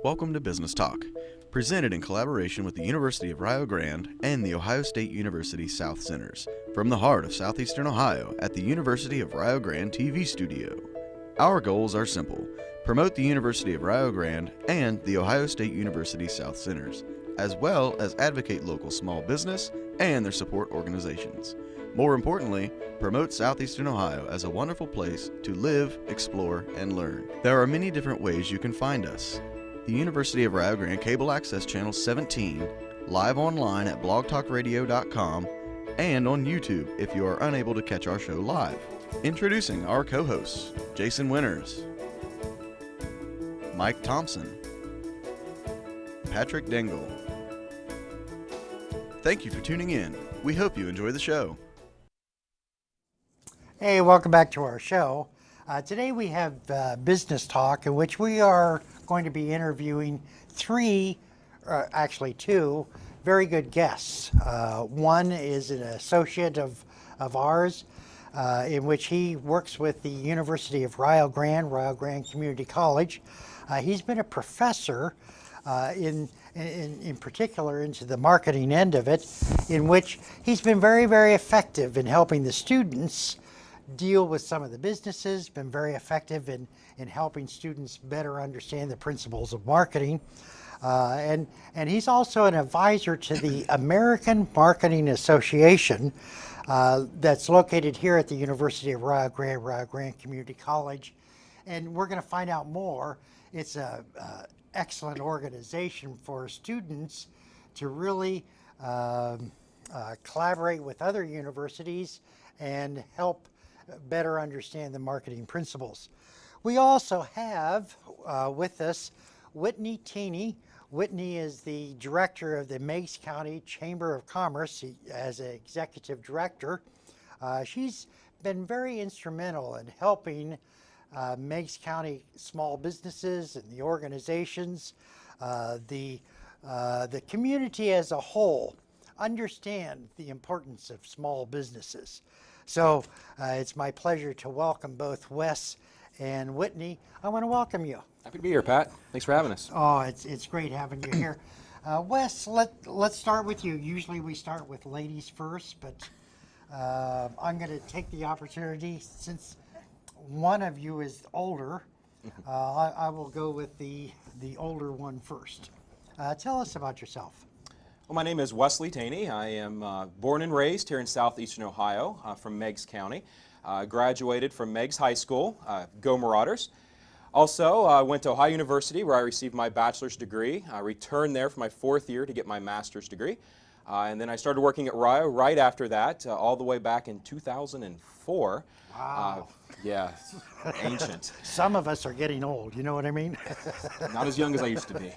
Welcome to Business Talk, presented in collaboration with the University of Rio Grande and the Ohio State University South Centers, from the heart of southeastern Ohio at the University of Rio Grande TV studio. Our goals are simple: promote the University of Rio Grande and the Ohio State University South Centers, as well as advocate local small business and their support organizations. More importantly, promote southeastern Ohio as a wonderful place to live, explore, and learn. There are many different ways you can find us. The University of Rio Grande Cable Access Channel 17, live online at blogtalkradio.com, and on YouTube if you are unable to catch our show live. Introducing our co-hosts, Jason Winters, Mike Thompson, Patrick Dengel. Thank you for tuning in. We hope you enjoy the show. Hey, welcome back to our show. Today we have Business Talk, in which we are going to be interviewing two very good guests. One is an associate of ours, in which he works with the University of Rio Grande Community College. He's been a professor in particular into the marketing end of it, in which he's been very, very effective in helping the students deal with some of the businesses, been very effective in helping students better understand the principles of marketing. And he's also an advisor to the American Marketing Association that's located here at the University of Rio Grande Community College. And we're going to find out more. It's an excellent organization for students to really collaborate with other universities and help better understand the marketing principles. We also have with us Whitney Thoene. Whitney is the director of the Meigs County Chamber of Commerce as an executive director. She's been very instrumental in helping Meigs County small businesses and the organizations, the community as a whole, understand the importance of small businesses. So it's my pleasure to welcome both Wes and Whitney. I want to welcome you. Happy to be here, Pat. Thanks for having us. Oh, it's great having you here. Wes, let's start with you. Usually we start with ladies first, but I'm going to take the opportunity, since one of you is older, I will go with the older one first. Tell us about yourself. Well, my name is Wesley Thoene. I am born and raised here in southeastern Ohio from Meigs County. Graduated from Meigs High School. Go Marauders. Also went to Ohio University, where I received my bachelor's degree. I returned there for my fourth year to get my master's degree. And then I started working at Rio right after that, all the way back in 2004. Wow. Yeah, ancient. Some of us are getting old, you know what I mean? Not as young as I used to be.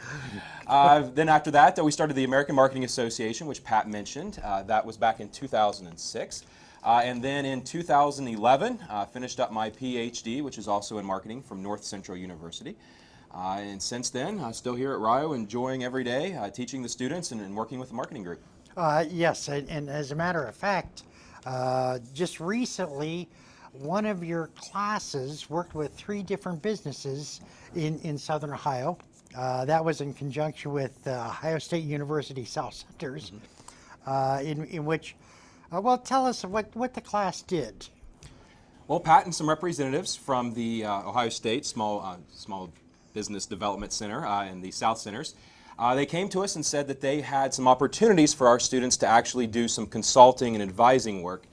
Then after that, we started the American Marketing Association, which Pat mentioned. That was back in 2006. And then in 2011, finished up my PhD, which is also in marketing, from North Central University. And since then, I'm still here at Rio, enjoying every day, teaching the students and working with the marketing group. Yes, and as a matter of fact, just recently, one of your classes worked with 3 different businesses in Southern Ohio. That was in conjunction with Ohio State University South Centers, in which, well, tell us what the class did. Well, Pat and some representatives from the Ohio State Small Business Development Center and the South Centers, they came to us and said that they had some opportunities for our students to actually do some consulting and advising work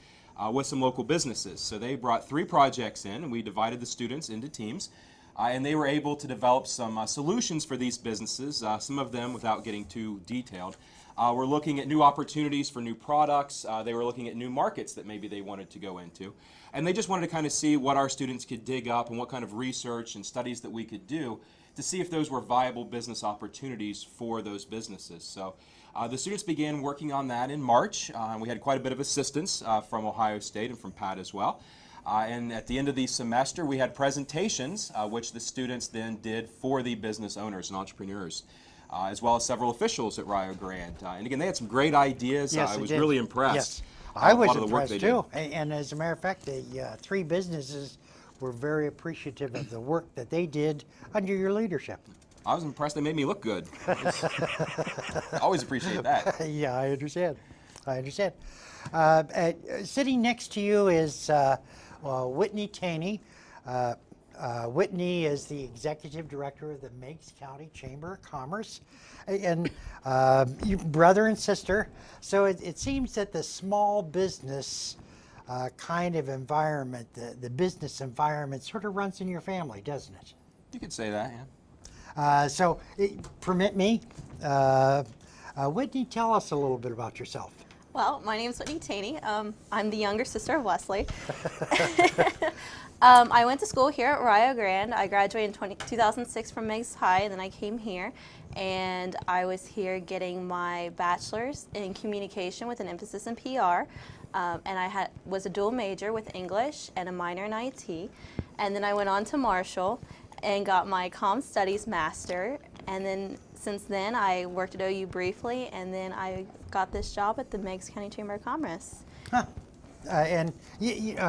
with some local businesses. So they brought 3 projects in, and we divided the students into teams, and they were able to develop some solutions for these businesses, some of them without getting too detailed. We're looking at new opportunities for new products. They were looking at new markets that maybe they wanted to go into. And they just wanted to kind of see what our students could dig up and what kind of research and studies that we could do to see if those were viable business opportunities for those businesses. So the students began working on that in March. We had quite a bit of assistance from Ohio State and from Pat as well. And at the end of the semester, we had presentations, which the students then did for the business owners and entrepreneurs, as well as several officials at Rio Grande. And again, they had some great ideas. Yes, I was really impressed. Yes, I was a lot of the work impressed they too. did. And as a matter of fact, the 3 businesses were very appreciative of the work that they did under your leadership. I was impressed they made me look good. I always appreciate that. Yeah, I understand. I understand. Sitting next to you is Whitney Thoene. Whitney is the executive director of the Meigs County Chamber of Commerce, and brother and sister. So it seems that the small business kind of environment, the business environment, sort of runs in your family, doesn't it? You could say that, yeah. Permit me, Whitney, tell us a little bit about yourself. Well, my name is Whitney Thoene. I'm the younger sister of Wesley. I went to school here at Rio Grande. I graduated in 2006 from Meigs High, and then I came here, and I was here getting my bachelor's in communication with an emphasis in PR. And I was a dual major with English and a minor in IT. And then I went on to Marshall and got my Comm Studies Master. And then since then, I worked at OU briefly, and then I got this job at the Meigs County Chamber of Commerce. Huh.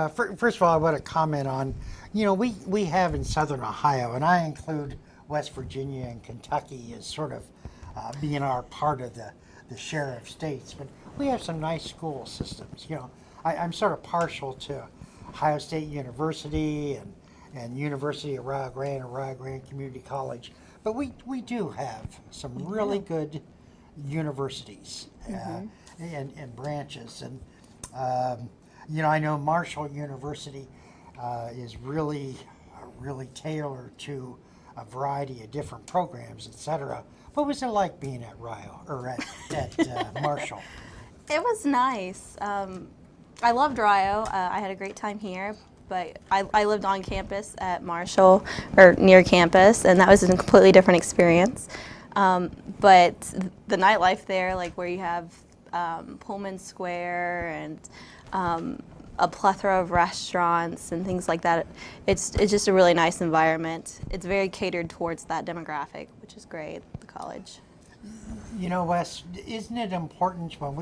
First of all, I want to comment on, we have in Southern Ohio, and I include West Virginia and Kentucky as sort of being our part of the share of states, but we have some nice school systems. I'm sort of partial to Ohio State University and University of Rio Grande and Rio Grande Community College, but we do have some really good universities and branches, and I know Marshall University is really tailored to a variety of different programs, etc. What was it like being at Rio or at Marshall? It was nice. I loved Rio. I had a great time here, but I lived on campus at Marshall, or near campus, and that was a completely different experience. But the nightlife there, like where you have Pullman Square and a plethora of restaurants and things like that, it's just a really nice environment. It's very catered towards that demographic, which is great, the college. Wes, isn't it important when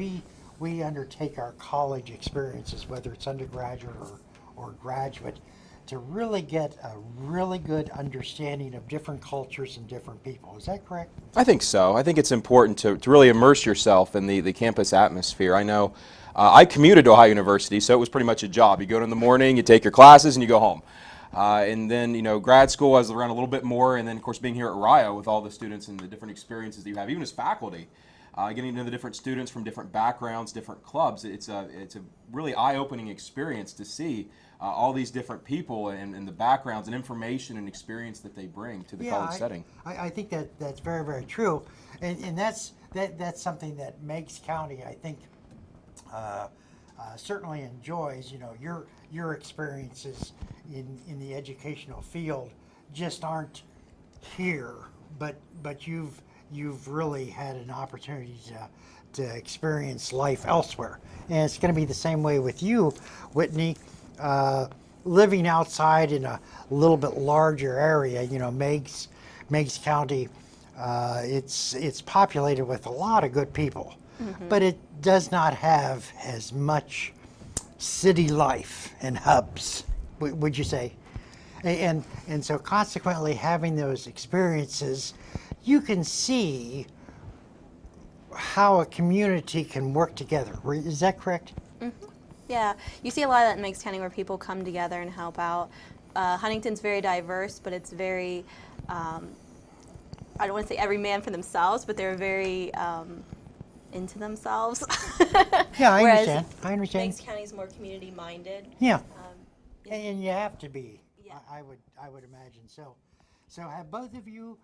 we undertake our college experiences, whether it's undergraduate or graduate, to really get a really good understanding of different cultures and different people? Is that correct? I think so. I think it's important to really immerse yourself in the campus atmosphere. I know I commuted to Ohio University, so it was pretty much a job. You go in the morning, you take your classes, and you go home. And then, grad school, I was around a little bit more, and then, of course, being here at Rio with all the students and the different experiences that you have, even as faculty, getting to know the different students from different backgrounds, different clubs. It's a really eye-opening experience to see all these different people and the backgrounds and information and experience that they bring to the college setting. I think that's very, very true, and that's something that Meigs County, I think, certainly enjoys. Your experiences in the educational field just aren't here, but you've really had an opportunity to experience life elsewhere, and it's going to be the same way with you, Whitney. Living outside in a little bit larger area, Meigs County, it's populated with a lot of good people, but it does not have as much city life and hubs, would you say? And so consequently, having those experiences, you can see how a community can work together. Is that correct? Mm-hmm. Yeah, you see a lot of that in Meigs County where people come together and help out. Huntington's very diverse, but it's very, I don't want to say every man for themselves, but they're very into themselves. Yeah, I Whereas understand. Meigs County is more community-minded. Yeah, Yeah. and you have to be. Yeah. I would imagine so. So have both of you?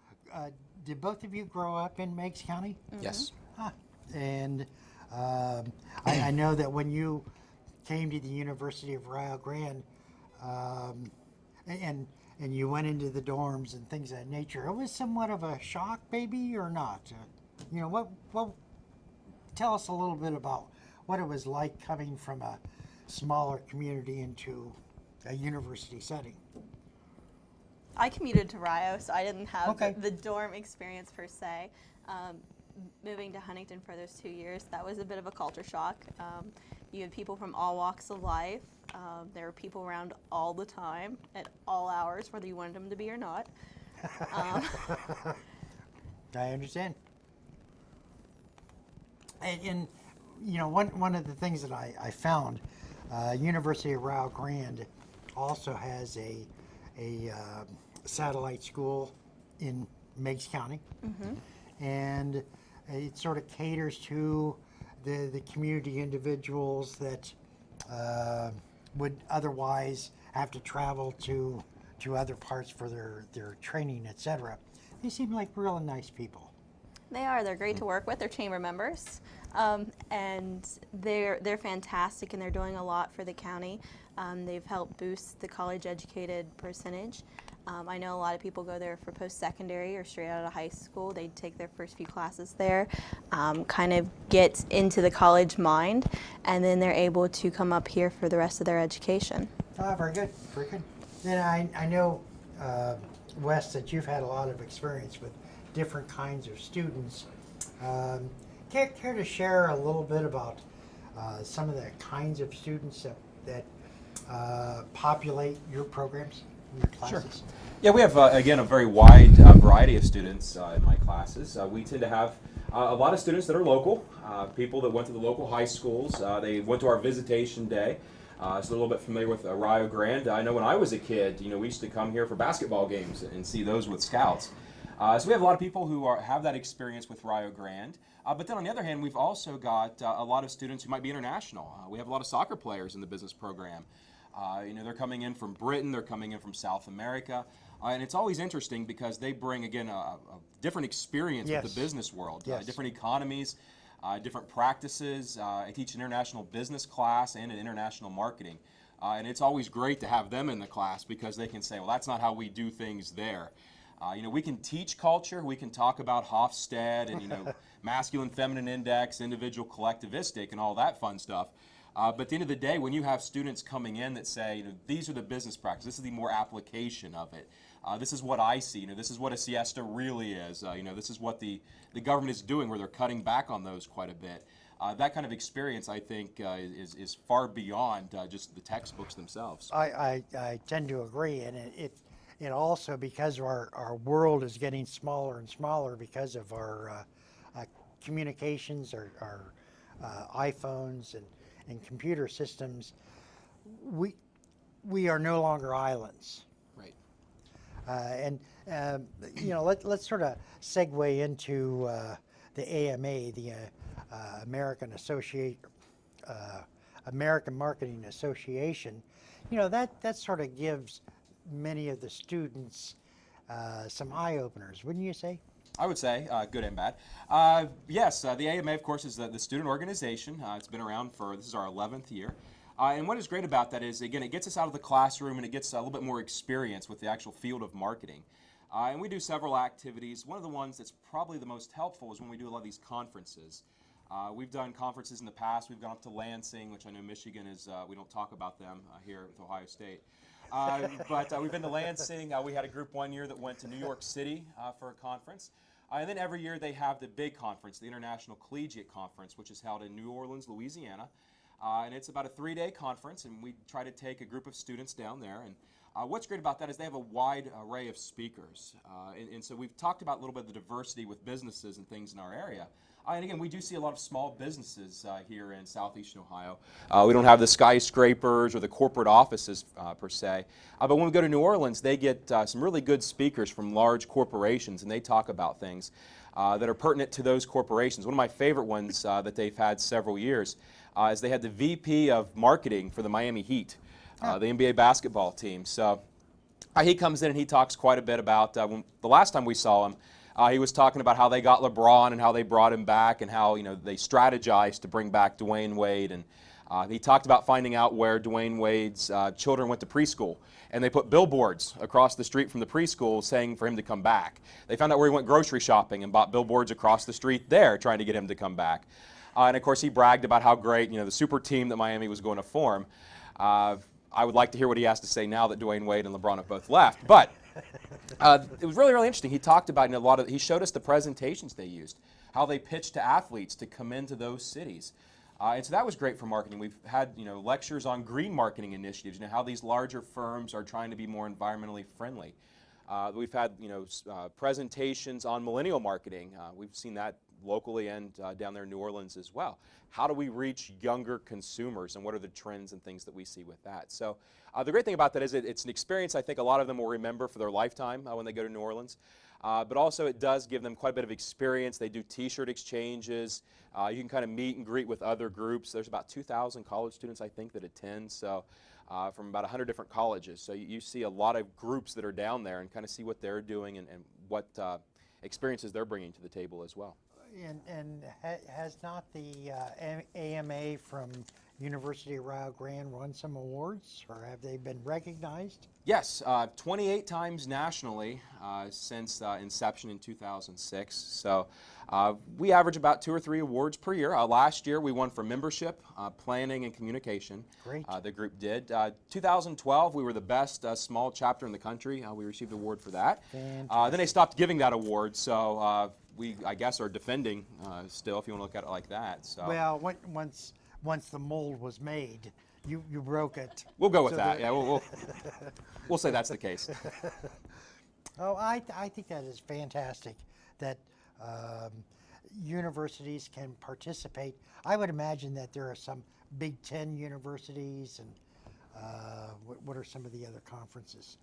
Did both of you grow up in Meigs County? Mm-hmm. Yes. Huh. And I know that when you came to the University of Rio Grande, and you went into the dorms and things of that nature, it was somewhat of a shock, maybe, or not? What? Tell us a little bit about what it was like coming from a smaller community into a university setting. I commuted to Rio, so I didn't have Okay. the dorm experience per se. Moving to Huntington for those 2 years, that was a bit of a culture shock. You had people from all walks of life. There were people around all the time, at all hours, whether you wanted them to be or not. I understand. And you know, one of the things that I found, University of Rio Grande also has a satellite school in Meigs County, and it sort of caters to the community individuals that would otherwise have to travel to other parts for their training, etc. They seem like real nice people. They are. They're great to work with. They're chamber members, and they're fantastic, and they're doing a lot for the county. They've helped boost the college-educated percentage. I know a lot of people go there for post-secondary or straight out of high school. They take their first few classes there, kind of get into the college mind, and then they're able to come up here for the rest of their education. Ah, very good, very good. Then I know, Wes, that you've had a lot of experience with different kinds of students. Care to share a little bit about some of the kinds of students that populate your programs, your classes? Yeah, we have, again, a very wide variety of students in my classes. We tend to have a lot of students that are local, people that went to the local high schools. They went to our visitation day. So they're a little bit familiar with Rio Grande. I know when I was a kid, we used to come here for basketball games and see those with scouts. So we have a lot of people who have that experience with Rio Grande. But then on the other hand, we've also got a lot of students who might be international. We have a lot of soccer players in the business program. They're coming in from Britain, they're coming in from South America. And it's always interesting because they bring, again, a different experience with the business world, different economies, different practices. I teach an international business class and an international marketing. And it's always great to have them in the class because they can say, well, that's not how we do things there. We can teach culture, we can talk about Hofstede and, masculine, feminine index, individual, collectivistic, and all that fun stuff. But at the end of the day, when you have students coming in that say, these are the business practices, this is the more application of it. This is what I see, this is what a siesta really is. This is what the government is doing, where they're cutting back on those quite a bit. That kind of experience, I think, is far beyond just the textbooks themselves. I tend to agree, and it also, because our world is getting smaller and smaller because of our communications, our iPhones and computer systems, we are no longer islands. Right. Let's sort of segue into the AMA, the American Marketing Association. That sort of gives many of the students some eye openers, wouldn't you say? I would say good and bad. Yes, the AMA, of course, is the student organization. It's been around this is our 11th year. And what is great about that is, again, it gets us out of the classroom and it gets a little bit more experience with the actual field of marketing. And we do several activities. One of the ones that's probably the most helpful is when we do a lot of these conferences. We've done conferences in the past. We've gone up to Lansing, which I know Michigan is, we don't talk about them here with Ohio State. But we've been to Lansing. We had a group one year that went to New York City for a conference. And then every year they have the big conference, the International Collegiate Conference, which is held in New Orleans, Louisiana. And it's about a 3-day conference, and we try to take a group of students down there. And what's great about that is they have a wide array of speakers. And so we've talked about a little bit of the diversity with businesses and things in our area. And again, we do see a lot of small businesses here in southeastern Ohio. We don't have the skyscrapers or the corporate offices per se. But when we go to New Orleans, they get some really good speakers from large corporations, and they talk about things that are pertinent to those corporations. One of my favorite ones that they've had several years is they had the VP of marketing for the Miami Heat, the NBA basketball team. So he comes in and he talks quite a bit about the last time we saw him. He was talking about how they got LeBron and how they brought him back and how they strategized to bring back Dwayne Wade. And he talked about finding out where Dwayne Wade's children went to preschool. And they put billboards across the street from the preschool saying for him to come back. They found out where he went grocery shopping and bought billboards across the street there trying to get him to come back. And of course he bragged about how great the super team that Miami was going to form. I would like to hear what he has to say now that Dwayne Wade and LeBron have both left. But it was really, really interesting. He talked about he showed us the presentations they used, how they pitched to athletes to come into those cities. And so that was great for marketing. We've had lectures on green marketing initiatives, how these larger firms are trying to be more environmentally friendly. We've had presentations on millennial marketing. We've seen that locally and down there in New Orleans as well. How do we reach younger consumers, and what are the trends and things that we see with that? So the great thing about that is it's an experience I think a lot of them will remember for their lifetime when they go to New Orleans. But also it does give them quite a bit of experience. They do t-shirt exchanges. You can kind of meet and greet with other groups. There's about 2,000 college students I think that attend, so from about 100 different colleges. So you see a lot of groups that are down there and kind of see what they're doing and what experiences they're bringing to the table as well. And has not the AMA from University of Rio Grande won some awards, or have they been recognized? Yes, 28 times nationally since inception in 2006. So we average about 2 or 3 awards per year. Last year we won for membership, planning, and communication. Great. The group did. 2012 we were the best small chapter in the country. We received an award for that. Then they stopped giving that award, so we, I guess, are defending still, if you want to look at it like that. So. Well, once the mold was made, you broke it. We'll go with that. Yeah, we'll say that's the case. Oh, I think that is fantastic that universities can participate. I would imagine that there are some Big Ten universities, and what are some of the other conferences?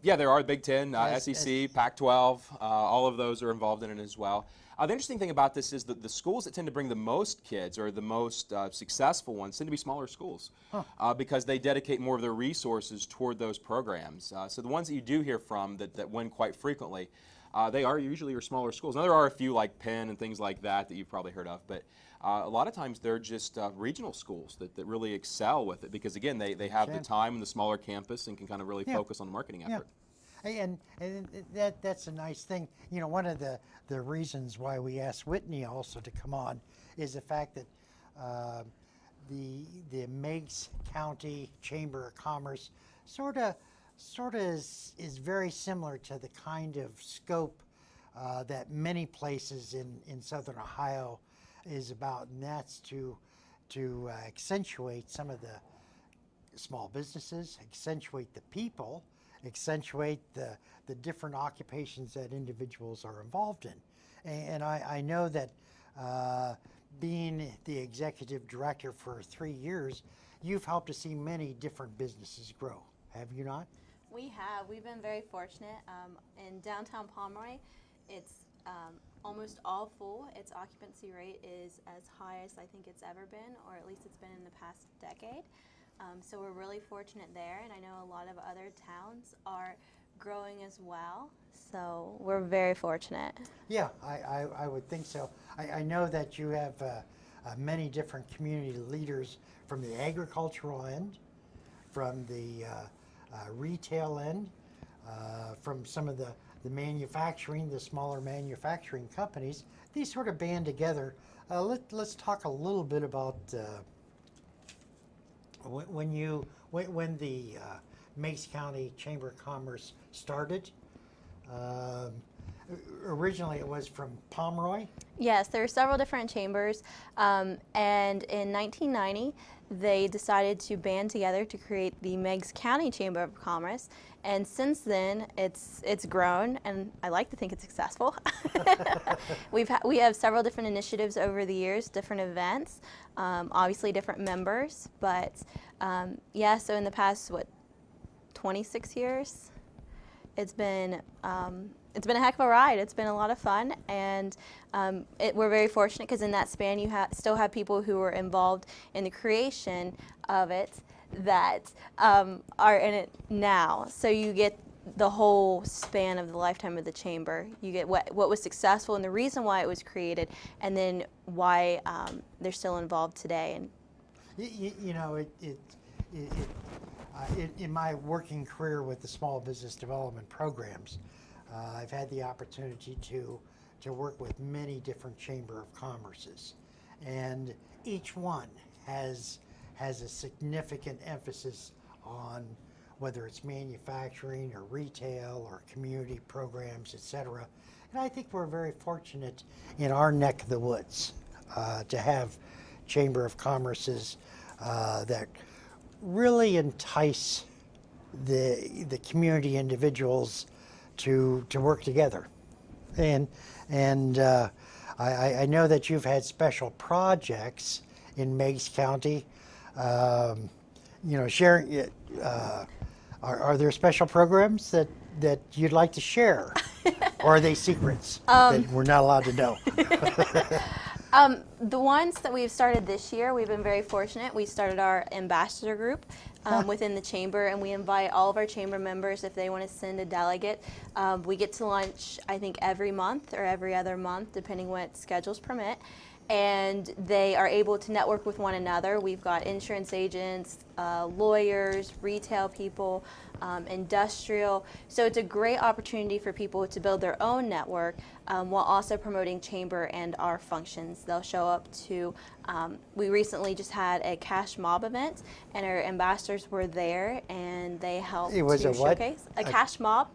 Yeah, there are Big Ten, SEC, Pac-12, all of those are involved in it as well. The interesting thing about this is that the schools that tend to bring the most kids, or the most successful ones, tend to be smaller schools because they dedicate more of their resources toward those programs. So the ones that you do hear from that win quite frequently, they are usually your smaller schools. Now there are a few like Penn and things like that you've probably heard of, but a lot of times they're just regional schools that really excel with it because, again, they have the time in the smaller campus and can kind of really focus on the marketing effort. And that's a nice thing. You know, one of the reasons why we asked Whitney also to come on is the fact that the Meigs County Chamber of Commerce sort of is very similar to the kind of scope that many places in Southern Ohio is about, and that's to accentuate some of the small businesses, accentuate the people, accentuate the different occupations that individuals are involved in. And I know that being the executive director for 3 years, you've helped to see many different businesses grow, have you not? We have. We've been very fortunate. In downtown Pomeroy, it's almost all full. Its occupancy rate is as high as I think it's ever been, or at least it's been in the past decade. So we're really fortunate there, and I know a lot of other towns are growing as well. So we're very fortunate. Yeah, I would think so. I know that you have many different community leaders from the agricultural end, from the retail end, from some of the manufacturing, the smaller manufacturing companies. These sort of band together. Let's talk a little bit about when the Meigs County Chamber of Commerce started. Originally it was from Pomeroy. Yes, there are several different chambers, and in 1990 they decided to band together to create the Meigs County Chamber of Commerce, and since then it's grown, and I like to think it's successful. We have several different initiatives over the years, different events, obviously different members, but yeah, so in the past 26 years, it's been a heck of a ride. It's been a lot of fun, and we're very fortunate because in that span you still have people who were involved in the creation of it that are in it now. So you get the whole span of the lifetime of the chamber. You get what was successful and the reason why it was created, and then why they're still involved today. And you know, in my working career with the small business development programs, I've had the opportunity to work with many different chamber of commerces, and each one has a significant emphasis on whether it's manufacturing or retail or community programs, etc. And I think we're very fortunate in our neck of the woods to have chamber of commerces that really entice the community individuals to work together. And I know that you've had special projects in Meigs County. Sharing. Are there special programs that you'd like to share, or are they secrets that we're not allowed to know? The ones that we've started this year, we've been very fortunate. We started our ambassador group within the chamber, and we invite all of our chamber members if they want to send a delegate. We get to lunch, I think, every month or every other month, depending what schedules permit. And they are able to network with one another. We've got insurance agents, lawyers, retail people, industrial. So it's a great opportunity for people to build their own network while also promoting chamber and our functions. They'll show up to, we recently just had a cash mob event, and our ambassadors were there, and they helped It was to a what? showcase a cash mob.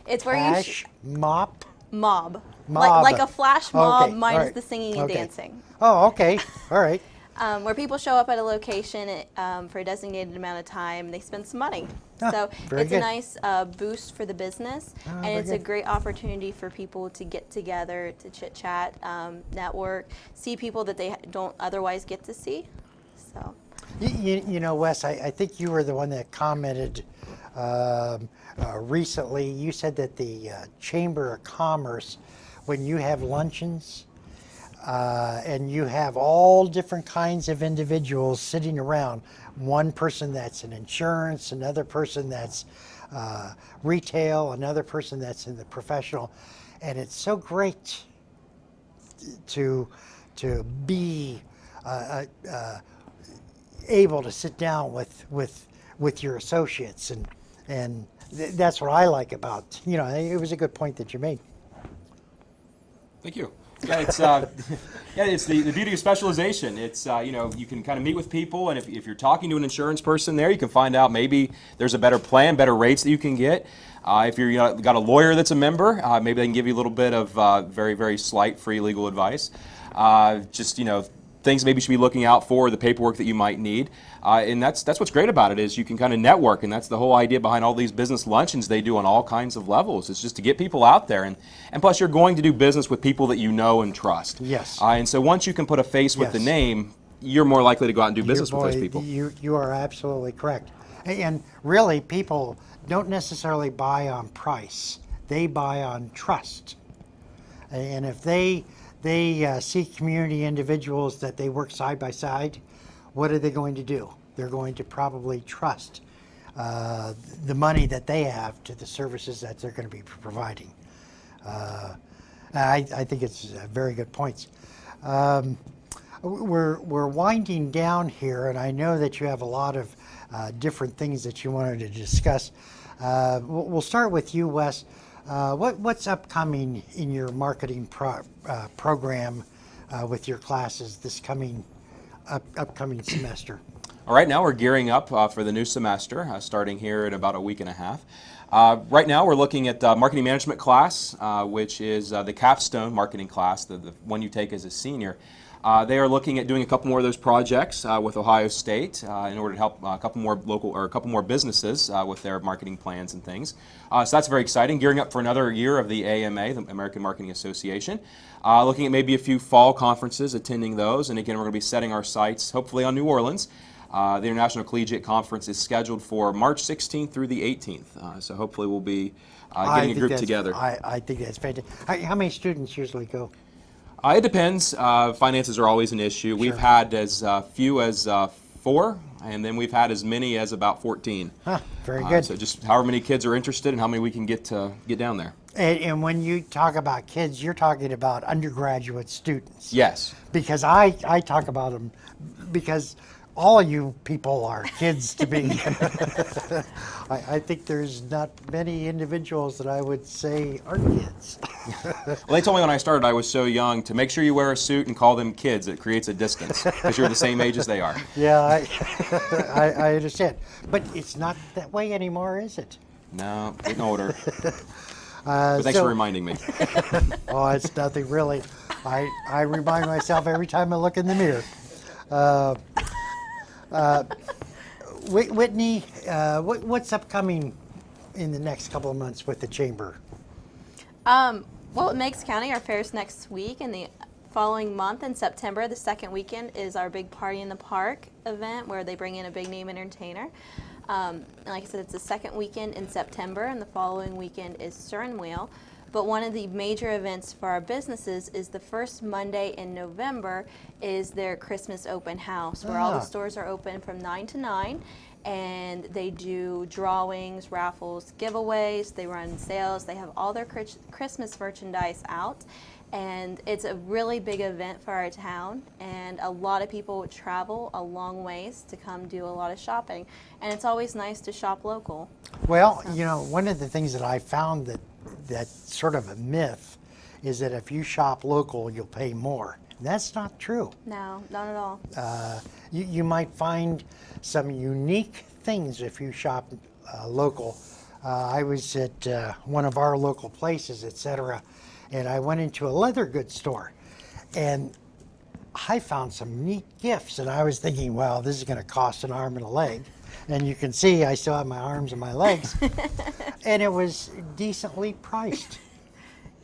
It's where Cash mop? mob. Mob. Like a flash mob Okay, minus all right. the singing and Okay. dancing. Oh, okay. All right. Where people show up at a location for a designated amount of time, they spend some money. So very it's good. a nice boost for the business, and very it's a good. great opportunity for people to get together, to chit chat, network, see people that they don't otherwise get to see. So You know, Wes, I think you were the one that commented recently. You said that the Chamber of Commerce, when you have luncheons and you have all different kinds of individuals sitting around, one person that's in insurance, another person that's retail, another person that's in the professional, and it's so great to be able to sit down with your associates, and that's what I like about, it was a good point that you made. Thank you. Yeah, it's the beauty of specialization. It's you can kind of meet with people, and if you're talking to an insurance person there, you can find out maybe there's a better plan, better rates that you can get. If you're got a lawyer that's a member, maybe they can give you a little bit of very, very slight free legal advice. Things maybe you should be looking out for, the paperwork that you might need. And that's what's great about it, is you can kind of network, and that's the whole idea behind all these business luncheons they do on all kinds of levels. It's just to get people out there, and plus you're going to do business with people that you know and trust. Yes. And so once you can put a face with the Yes. name, you're more likely to go out and do business with those people. You are absolutely correct. And really, people don't necessarily buy on price. They buy on trust. And if they see community individuals that they work side by side, what are they going to do? They're going to probably trust the money that they have to the services that they're going to be providing. I think it's very good points. We're winding down here, and I know that you have a lot of different things that you wanted to discuss. We'll start with you, Wes. What's upcoming in your marketing program with your classes this upcoming semester? All right, now we're gearing up for the new semester, starting here in about a week and a half. Right now we're looking at marketing management class, which is the capstone marketing class, the one you take as a senior. They are looking at doing a couple more of those projects with Ohio State in order to help a couple more businesses with their marketing plans and things. So that's very exciting. Gearing up for another year of the AMA, the American Marketing Association. Looking at maybe a few fall conferences, attending those, and again we're going to be setting our sights hopefully on New Orleans. The International Collegiate Conference is scheduled for March 16th through the 18th. So hopefully we'll be getting a group together. I think that's fantastic. How many students usually go? It depends. Finances are always an issue. We've had as few as 4, and then we've had as many as about 14. Very good. So just however many kids are interested and how many we can get down there. And when you talk about kids, you're talking about undergraduate students. Yes. Because I talk about them because all you people are kids to me. I think there's not many individuals that I would say are kids. Well, they told me when I started I was so young to make sure you wear a suit and call them kids. It creates a distance because you're the same age as they are. Yeah, I understand. But it's not that way anymore, is it? No, getting older. But thanks for reminding me. Oh, it's nothing really. I remind myself every time I look in the mirror. Whitney, what's upcoming in the next couple of months with the chamber? Well, in Meigs County, our fair's next week, and the following month in September, the second weekend, is our big Party in the Park event where they bring in a big name entertainer. And like I said, it's the second weekend in September, and the following weekend is Stern Wheel. But one of the major events for our businesses is the first Monday in November is their Christmas open house, where all the stores are open from 9 to 9. And they do drawings, raffles, giveaways, they run sales, they have all their Christmas merchandise out. And it's a really big event for our town, and a lot of people would travel a long ways to come do a lot of shopping. And it's always nice to shop local. Well, you know, one of the things that I found that's sort of a myth is that if you shop local, you'll pay more. That's not true. No, not at all. You might find some unique things if you shop local. I was at one of our local places, etc., and I went into a leather goods store, and I found some neat gifts, and I was thinking, well, this is going to cost an arm and a leg. And you can see I still have my arms and my legs. And it was decently priced.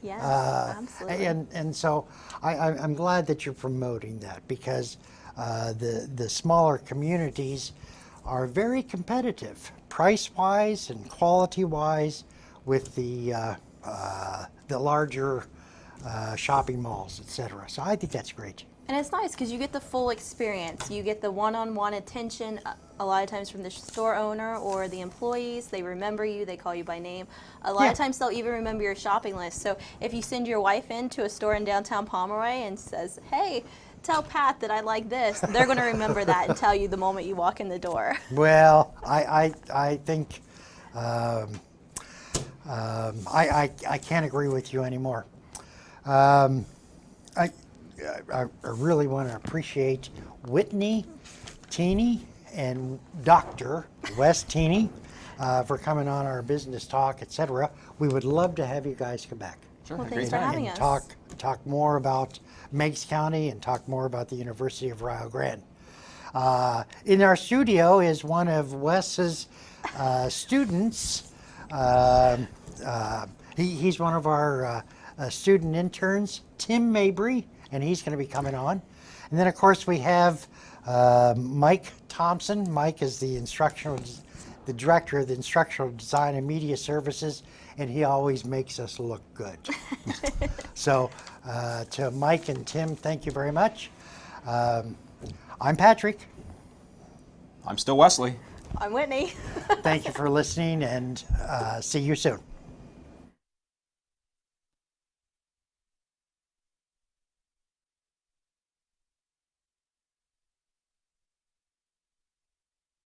Yes, absolutely. And so I'm glad that you're promoting that, because the smaller communities are very competitive, price-wise and quality-wise, with the larger shopping malls, etc. So I think that's great. And it's nice because you get the full experience. You get the one-on-one attention a lot of times from the store owner or the employees. They remember you, they call you by name. A lot of times they'll even remember your shopping list. So if you send your wife into a store in downtown Pomeroy and says, hey, tell Pat that I like this, they're going to remember that and tell you the moment you walk in the door. Well, I think I can't agree with you anymore. I really want to appreciate Whitney Thoene and Dr. Wes Thoene for coming on our business talk, etc. We would love to have you guys come back. Sure, Well, great thanks for time. having and us. talk more about Meigs County and talk more about the University of Rio Grande. In our studio is one of Wes's students. He's one of our student interns, Tim Mabry, and he's going to be coming on. And then, of course, we have Mike Thompson. Mike is the director of the Instructional Design and Media Services, and he always makes us look good. So to Mike and Tim, thank you very much. I'm Patrick. I'm still Wesley. I'm Whitney. Thank you for listening, and see you soon.